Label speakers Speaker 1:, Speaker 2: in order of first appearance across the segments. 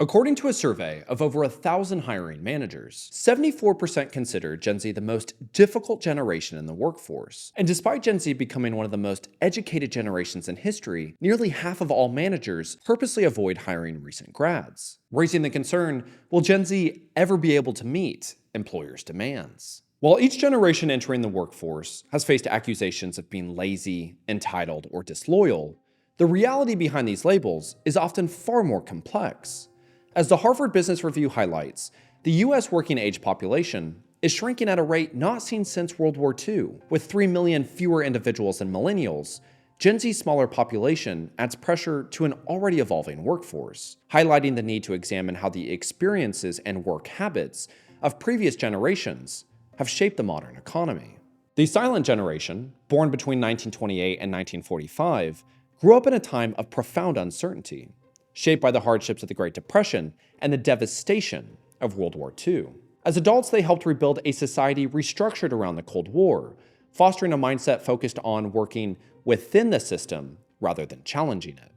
Speaker 1: According to a survey of over 1,000 hiring managers, 74% consider Gen Z the most difficult generation in the workforce. And despite Gen Z becoming one of the most educated generations in history, nearly half of all managers purposely avoid hiring recent grads, raising the concern, will Gen Z ever be able to meet employers' demands? While each generation entering the workforce has faced accusations of being lazy, entitled, or disloyal, the reality behind these labels is often far more complex. As the Harvard Business Review highlights, the US working age population is shrinking at a rate not seen since World War II. With 3 million fewer individuals than Millennials, Gen Z's smaller population adds pressure to an already evolving workforce, highlighting the need to examine how the experiences and work habits of previous generations have shaped the modern economy. The silent generation, born between 1928 and 1945, grew up in a time of profound uncertainty, shaped by the hardships of the Great Depression and the devastation of World War II. As adults, they helped rebuild a society restructured around the Cold War, fostering a mindset focused on working within the system rather than challenging it.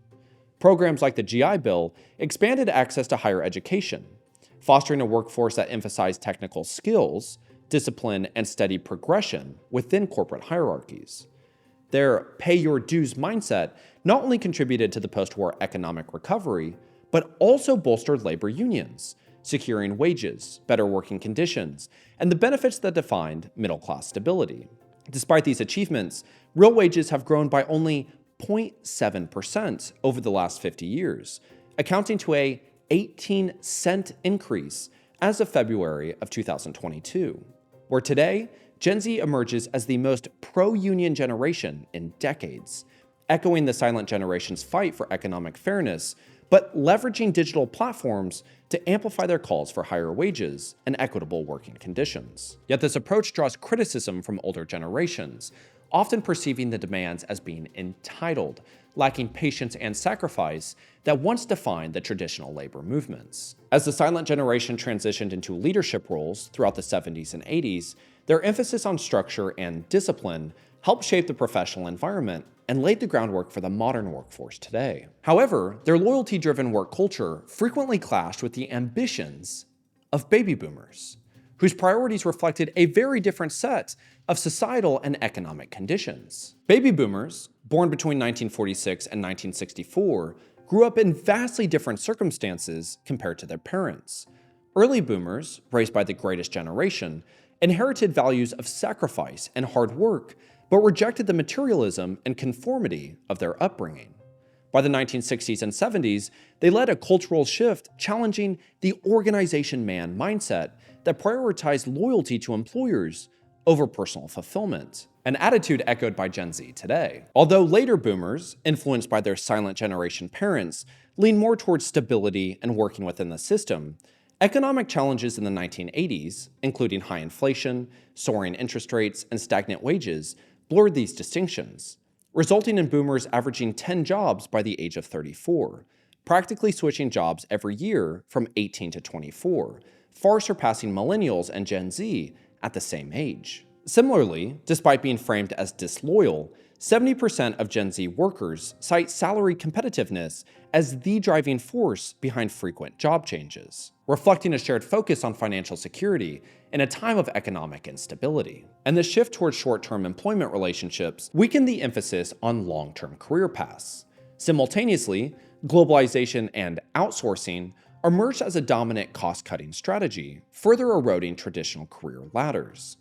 Speaker 1: Programs like the GI Bill expanded access to higher education, fostering a workforce that emphasized technical skills, discipline, and steady progression within corporate hierarchies. Their pay your dues mindset not only contributed to the post-war economic recovery, but also bolstered labor unions, securing wages, better working conditions, and the benefits that defined middle-class stability. Despite these achievements, real wages have grown by only 0.7% over the last 50 years, accounting to a 18-cent increase as of February of 2022, where today, Gen Z emerges as the most pro-union generation in decades, echoing the silent generation's fight for economic fairness, but leveraging digital platforms to amplify their calls for higher wages and equitable working conditions. Yet this approach draws criticism from older generations, often perceiving the demands as being entitled, lacking patience and sacrifice that once defined the traditional labor movements. As the silent generation transitioned into leadership roles throughout the 70s and 80s, their emphasis on structure and discipline helped shape the professional environment and laid the groundwork for the modern workforce today. However, their loyalty-driven work culture frequently clashed with the ambitions of baby boomers, whose priorities reflected a very different set of societal and economic conditions. Baby boomers, born between 1946 and 1964, grew up in vastly different circumstances compared to their parents. Early boomers, raised by the greatest generation, inherited values of sacrifice and hard work, but rejected the materialism and conformity of their upbringing. By the 1960s and 70s, they led a cultural shift challenging the organization man mindset that prioritized loyalty to employers over personal fulfillment, an attitude echoed by Gen Z today. Although later boomers, influenced by their silent generation parents, lean more towards stability and working within the system, economic challenges in the 1980s, including high inflation, soaring interest rates, and stagnant wages, blurred these distinctions, resulting in boomers averaging 10 jobs by the age of 34, practically switching jobs every year from 18 to 24, far surpassing Millennials and Gen Z at the same age. Similarly, despite being framed as disloyal, 70% of Gen Z workers cite salary competitiveness as the driving force behind frequent job changes, reflecting a shared focus on financial security in a time of economic instability. And the shift towards short-term employment relationships weakened the emphasis on long-term career paths. Simultaneously, globalization and outsourcing emerged as a dominant cost-cutting strategy, further eroding traditional career ladders.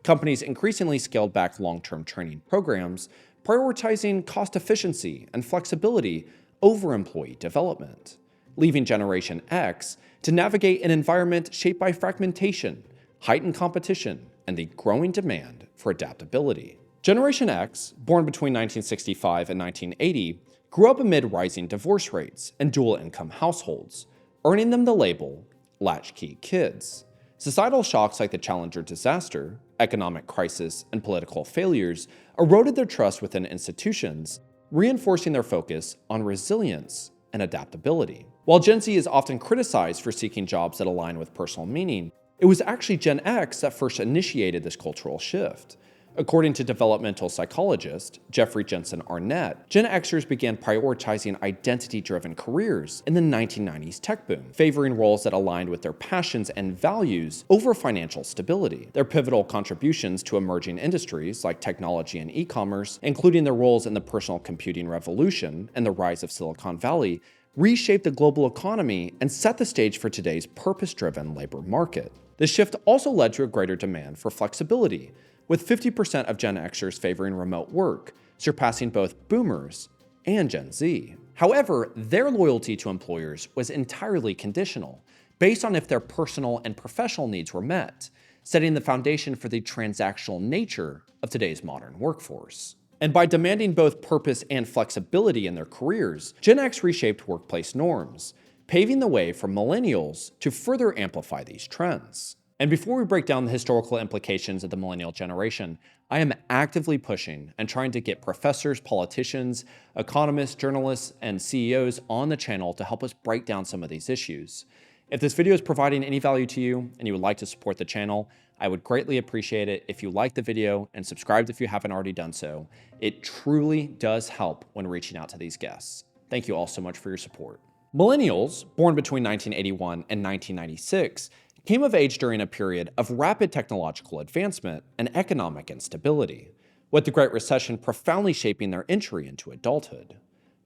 Speaker 1: Companies increasingly scaled back long-term training programs, prioritizing cost efficiency and flexibility over employee development, leaving Generation X to navigate an environment shaped by fragmentation, heightened competition, and the growing demand for adaptability. Generation X, born between 1965 and 1980, grew up amid rising divorce rates and dual-income households, earning them the label latchkey kids. Societal shocks like the Challenger disaster, economic crisis, and political failures eroded their trust within institutions, reinforcing their focus on resilience and adaptability. While Gen Z is often criticized for seeking jobs that align with personal meaning, it was actually Gen X that first initiated this cultural shift. According to developmental psychologist Jeffrey Jensen Arnett, Gen Xers began prioritizing identity-driven careers in the 1990s tech boom, favoring roles that aligned with their passions and values over financial stability. Their pivotal contributions to emerging industries like technology and e-commerce, including their roles in the personal computing revolution and the rise of Silicon Valley, reshaped the global economy and set the stage for today's purpose-driven labor market. This shift also led to a greater demand for flexibility, with 50% of Gen Xers favoring remote work, surpassing both boomers and Gen Z. However, their loyalty to employers was entirely conditional, based on if their personal and professional needs were met, setting the foundation for the transactional nature of today's modern workforce. And by demanding both purpose and flexibility in their careers, Gen X reshaped workplace norms, paving the way for millennials to further amplify these trends. And before we break down the historical implications of the millennial generation, I am actively pushing and trying to get professors, politicians, economists, journalists, and CEOs on the channel to help us break down some of these issues. If this video is providing any value to you and you would like to support the channel, I would greatly appreciate it if you like the video and subscribed if you haven't already done so. It truly does help when reaching out to these guests. Thank you all so much for your support. Millennials, born between 1981 and 1996, came of age during a period of rapid technological advancement and economic instability, with the Great Recession profoundly shaping their entry into adulthood.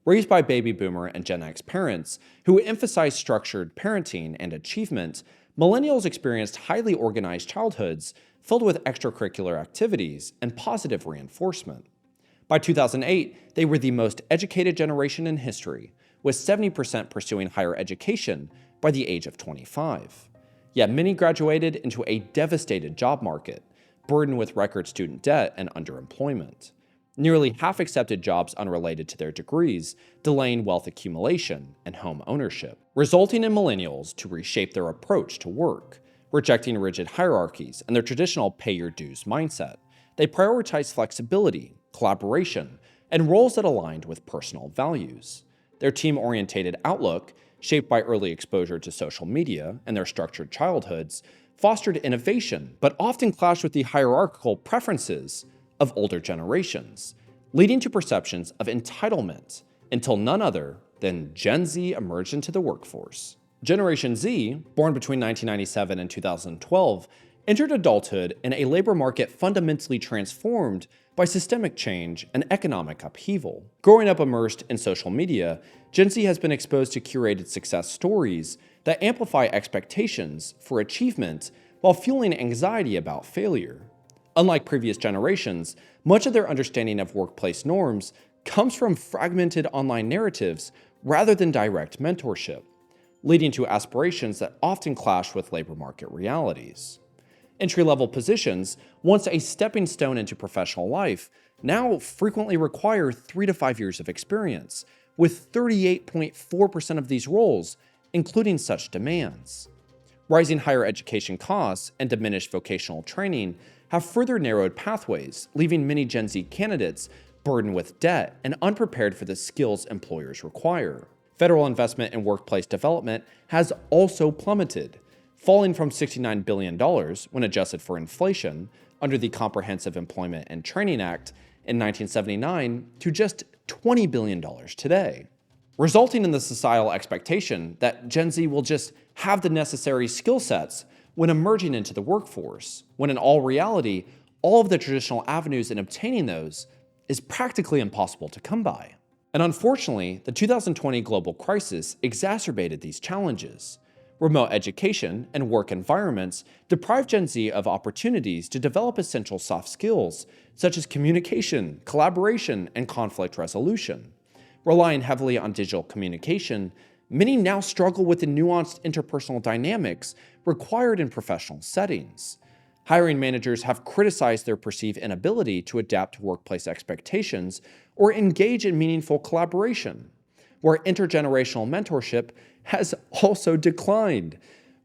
Speaker 1: Raised by baby boomer and Gen X parents who emphasized structured parenting and achievement, millennials experienced highly organized childhoods filled with extracurricular activities and positive reinforcement. By 2008, they were the most educated generation in history, with 70% pursuing higher education by the age of 25. Yet many graduated into a devastated job market, burdened with record student debt and underemployment. Nearly half accepted jobs unrelated to their degrees, delaying wealth accumulation and home ownership, resulting in millennials to reshape their approach to work, rejecting rigid hierarchies and their traditional pay-your-dues mindset. They prioritized flexibility, collaboration, and roles that aligned with personal values. Their team-oriented outlook, shaped by early exposure to social media and their structured childhoods, fostered innovation, but often clashed with the hierarchical preferences of older generations, leading to perceptions of entitlement until none other than Gen Z emerged into the workforce. Generation Z, born between 1997 and 2012, entered adulthood in a labor market fundamentally transformed by systemic change and economic upheaval. Growing up immersed in social media, Gen Z has been exposed to curated success stories that amplify expectations for achievement while fueling anxiety about failure. Unlike previous generations, much of their understanding of workplace norms comes from fragmented online narratives rather than direct mentorship, leading to aspirations that often clash with labor market realities. Entry-level positions, once a stepping stone into professional life, now frequently require 3 to 5 years of experience, with 38.4% of these roles including such demands. Rising higher education costs and diminished vocational training have further narrowed pathways, leaving many Gen Z candidates burdened with debt and unprepared for the skills employers require. Federal investment in workplace development has also plummeted, falling from $69 billion when adjusted for inflation under the Comprehensive Employment and Training Act in 1979 to just $20 billion today, resulting in the societal expectation that Gen Z will just have the necessary skill sets when emerging into the workforce, when in all reality, all of the traditional avenues in obtaining those is practically impossible to come by. And unfortunately, the 2020 global crisis exacerbated these challenges. Remote education and work environments deprive Gen Z of opportunities to develop essential soft skills such as communication, collaboration, and conflict resolution. Relying heavily on digital communication, many now struggle with the nuanced interpersonal dynamics required in professional settings. Hiring managers have criticized their perceived inability to adapt to workplace expectations or engage in meaningful collaboration, where intergenerational mentorship has also declined,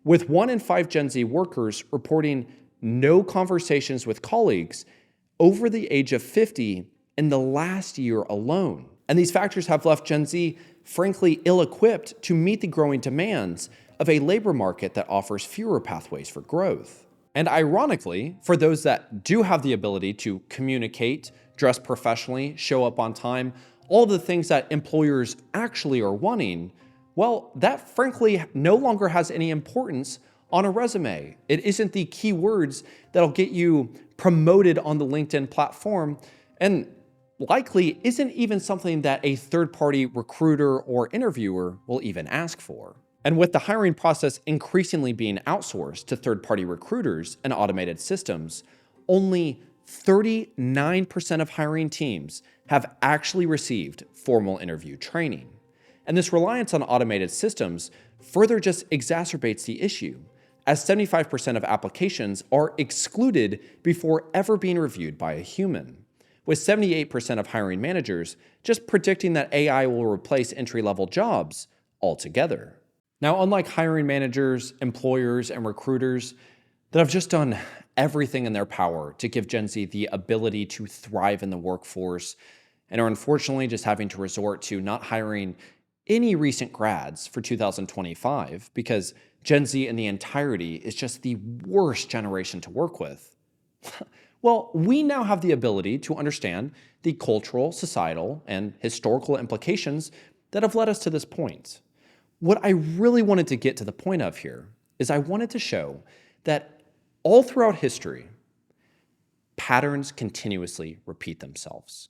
Speaker 1: with 1 in 5 Gen Z workers reporting no conversations with colleagues over the age of 50 in the last year alone. And these factors have left Gen Z, frankly, ill-equipped to meet the growing demands of a labor market that offers fewer pathways for growth. And ironically, for those that do have the ability to communicate, dress professionally, show up on time, all the things that employers actually are wanting, well, that frankly no longer has any importance on a resume. It isn't the keywords that'll get you promoted on the LinkedIn platform, and likely isn't even something that a third-party recruiter or interviewer will even ask for. And with the hiring process increasingly being outsourced to third-party recruiters and automated systems, only 39% of hiring teams have actually received formal interview training. And this reliance on automated systems further just exacerbates the issue, as 75% of applications are excluded before ever being reviewed by a human, with 78% of hiring managers just predicting that AI will replace entry-level jobs altogether. Now, unlike hiring managers, employers, and recruiters that have just done everything in their power to give Gen Z the ability to thrive in the workforce and are unfortunately just having to resort to not hiring any recent grads for 2025 because Gen Z in the entirety is just the worst generation to work with. Well, we now have the ability to understand the cultural, societal, and historical implications that have led us to this point. What I really wanted to get to the point of here is I wanted to show that all throughout history, patterns continuously repeat themselves.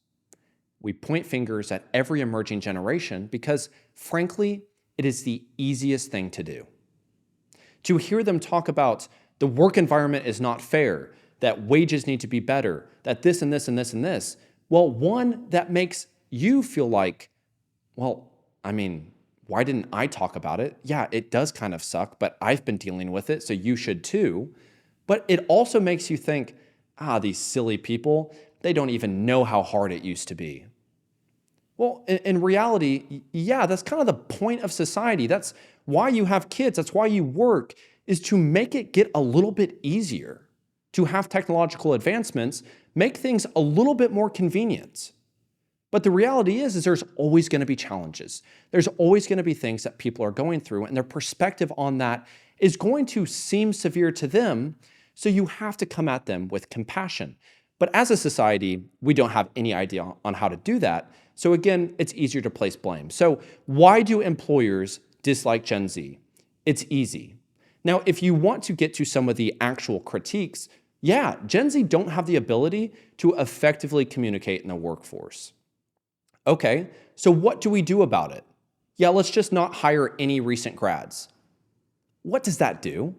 Speaker 1: We point fingers at every emerging generation because, frankly, it is the easiest thing to do. To hear them talk about the work environment is not fair, that wages need to be better, that this and this and this and this, well, one, that makes you feel like, well, I mean, why didn't I talk about it? Yeah, it does kind of suck, but I've been dealing with it, so you should too. But it also makes you think, these silly people, they don't even know how hard it used to be. Well, in reality, yeah, that's kind of the point of society. That's why you have kids. That's why you work, is to make it get a little bit easier, to have technological advancements make things a little bit more convenient. But the reality is there's always going to be challenges. There's always going to be things that people are going through, and their perspective on that is going to seem severe to them, so you have to come at them with compassion. But as a society, we don't have any idea on how to do that. So again, it's easier to place blame. So why do employers dislike Gen Z? It's easy. Now, if you want to get to some of the actual critiques, yeah, Gen Z don't have the ability to effectively communicate in the workforce. Okay, so what do we do about it? Yeah, let's just not hire any recent grads. What does that do?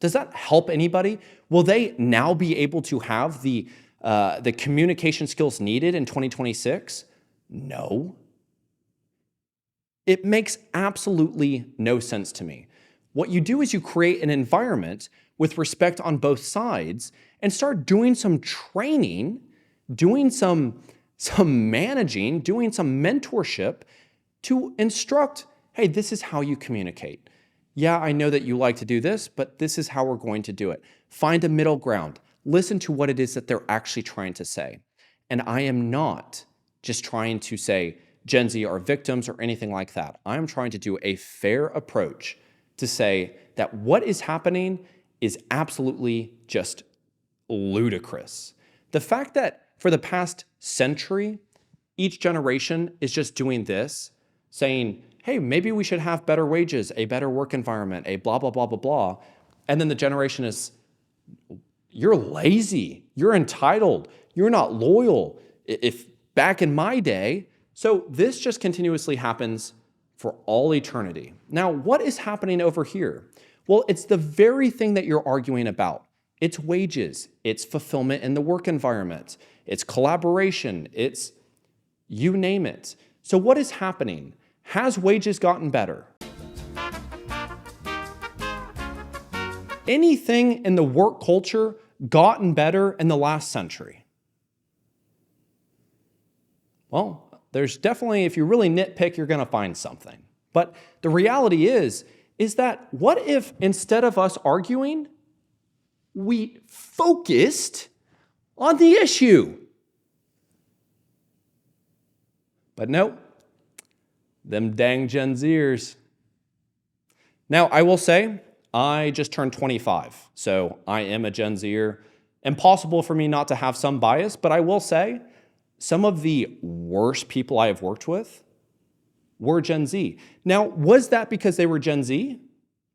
Speaker 1: Does that help anybody? Will they now be able to have the communication skills needed in 2026? No. It makes absolutely no sense to me. What you do is you create an environment with respect on both sides and start doing some training, doing some managing, doing some mentorship to instruct, hey, this is how you communicate. Yeah, I know that you like to do this, but this is how we're going to do it. Find a middle ground. Listen to what it is that they're actually trying to say. And I am not just trying to say Gen Z are victims or anything like that. I'm trying to do a fair approach to say that what is happening is absolutely just ludicrous. The fact that for the past century, each generation is just doing this, saying, hey, maybe we should have better wages, a better work environment, a blah, blah, blah, blah, blah. And then the generation is, you're lazy, you're entitled, you're not loyal. If back in my day, so this just continuously happens for all eternity. Now, what is happening over here? Well, it's the very thing that you're arguing about. It's wages, it's fulfillment in the work environment, it's collaboration, it's you name it. So what is happening? Has wages gotten better? Anything in the work culture gotten better in the last century? Well, there's definitely, if you really nitpick, you're going to find something. But the reality is that what if instead of us arguing, we focused on the issue? But nope, them dang Gen Zers. Now, I will say, I just turned 25, so I am a Gen Zer. Impossible for me not to have some bias, but I will say some of the worst people I have worked with were Gen Z. Now, was that because they were Gen Z?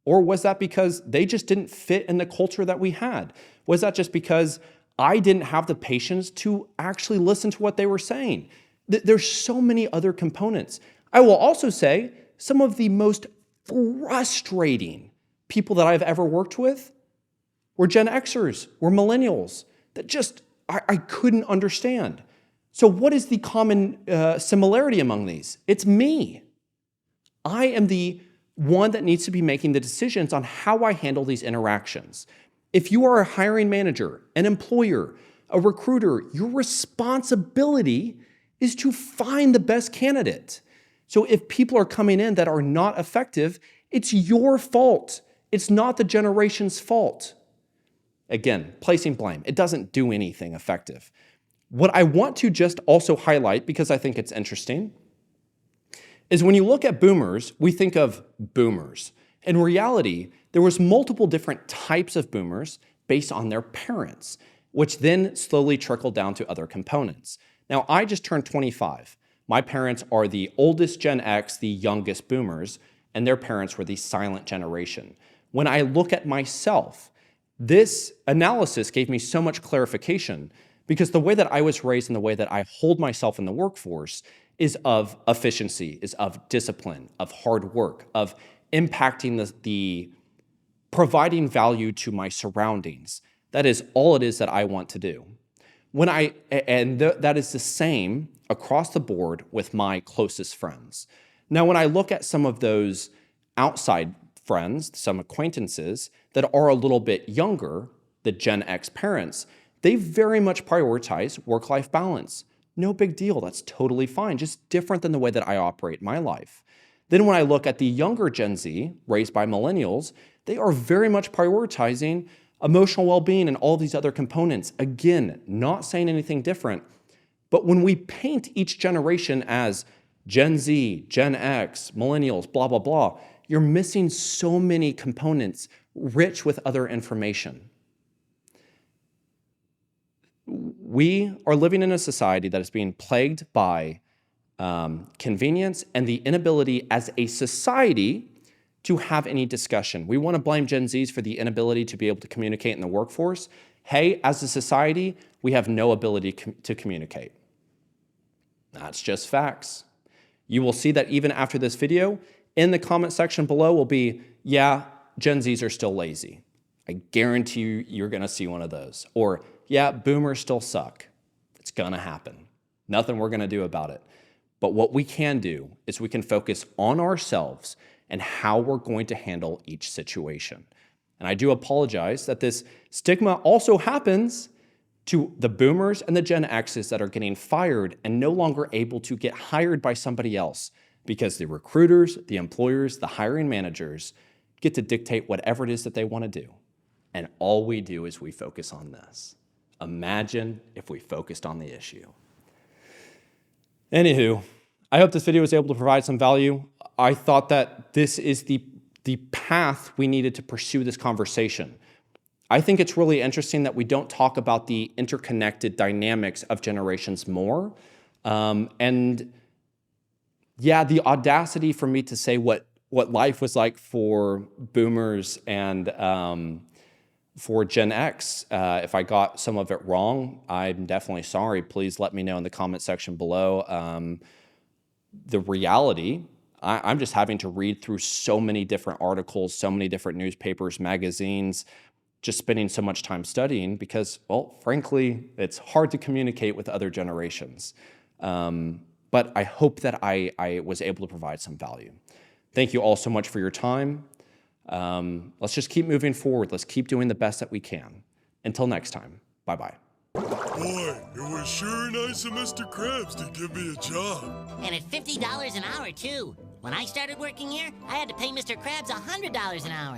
Speaker 1: Or was that because they just didn't fit in the culture that we had? Was that just because I didn't have the patience to actually listen to what they were saying? There's so many other components. I will also say some of the most frustrating people that I've ever worked with were Gen Xers, were Millennials, that just I couldn't understand. So what is the common similarity among these? It's me. I am the one that needs to be making the decisions on how I handle these interactions. If you are a hiring manager, an employer, a recruiter, your responsibility is to find the best candidate. So if people are coming in that are not effective, it's your fault. It's not the generation's fault. Again, placing blame. It doesn't do anything effective. What I want to just also highlight, because I think it's interesting, is when you look at boomers, we think of boomers. In reality, there was multiple different types of boomers based on their parents, which then slowly trickled down to other components. Now, I just turned 25. My parents are the oldest Gen X, the youngest boomers, and their parents were the silent generation. When I look at myself, this analysis gave me so much clarification because the way that I was raised and the way that I hold myself in the workforce is of efficiency, is of discipline, of hard work, of impacting the providing value to my surroundings. That is all it is that I want to do. That is the same across the board with my closest friends. Now, when I look at some of those outside friends, some acquaintances that are a little bit younger, the Gen X parents, they very much prioritize work-life balance. No big deal, that's totally fine, just different than the way that I operate my life. Then when I look at the younger Gen Z, raised by millennials, they are very much prioritizing emotional well-being and all these other components. Again, not saying anything different, but when we paint each generation as Gen Z, Gen X, millennials, blah, blah, blah, you're missing so many components rich with other information. We are living in a society that is being plagued by convenience and the inability as a society to have any discussion. We want to blame Gen Zs for the inability to be able to communicate in the workforce. Hey, as a society, we have no ability to communicate. That's just facts. You will see that even after this video, in the comment section below will be, yeah, Gen Zs are still lazy. I guarantee you, you're going to see one of those. Or, yeah, boomers still suck. It's going to happen. Nothing we're going to do about it. But what we can do is we can focus on ourselves and how we're going to handle each situation. And I do apologize that this stigma also happens to the boomers and the Gen Xs that are getting fired and no longer able to get hired by somebody else because the recruiters, the employers, the hiring managers get to dictate whatever it is that they want to do. And all we do is we focus on this. Imagine if we focused on the issue. Anywho, I hope this video was able to provide some value. I thought that this is the path we needed to pursue this conversation. I think it's really interesting that we don't talk about the interconnected dynamics of generations more. And yeah, the audacity for me to say what life was like for boomers and for Gen X. If I got some of it wrong, I'm definitely sorry. Please let me know in the comment section below. The reality, I'm just having to read through so many different articles, so many different newspapers, magazines, just spending so much time studying because, well, frankly, it's hard to communicate with other generations. But I hope that I was able to provide some value. Thank you all so much for your time. Let's just keep moving forward. Let's keep doing the best that we can. Until next time, bye-bye.
Speaker 2: Boy, it was sure nice of Mr. Krabs to give me a job.
Speaker 3: And at $50 an hour, too. When I started working here, I had to pay Mr. Krabs $100 an hour.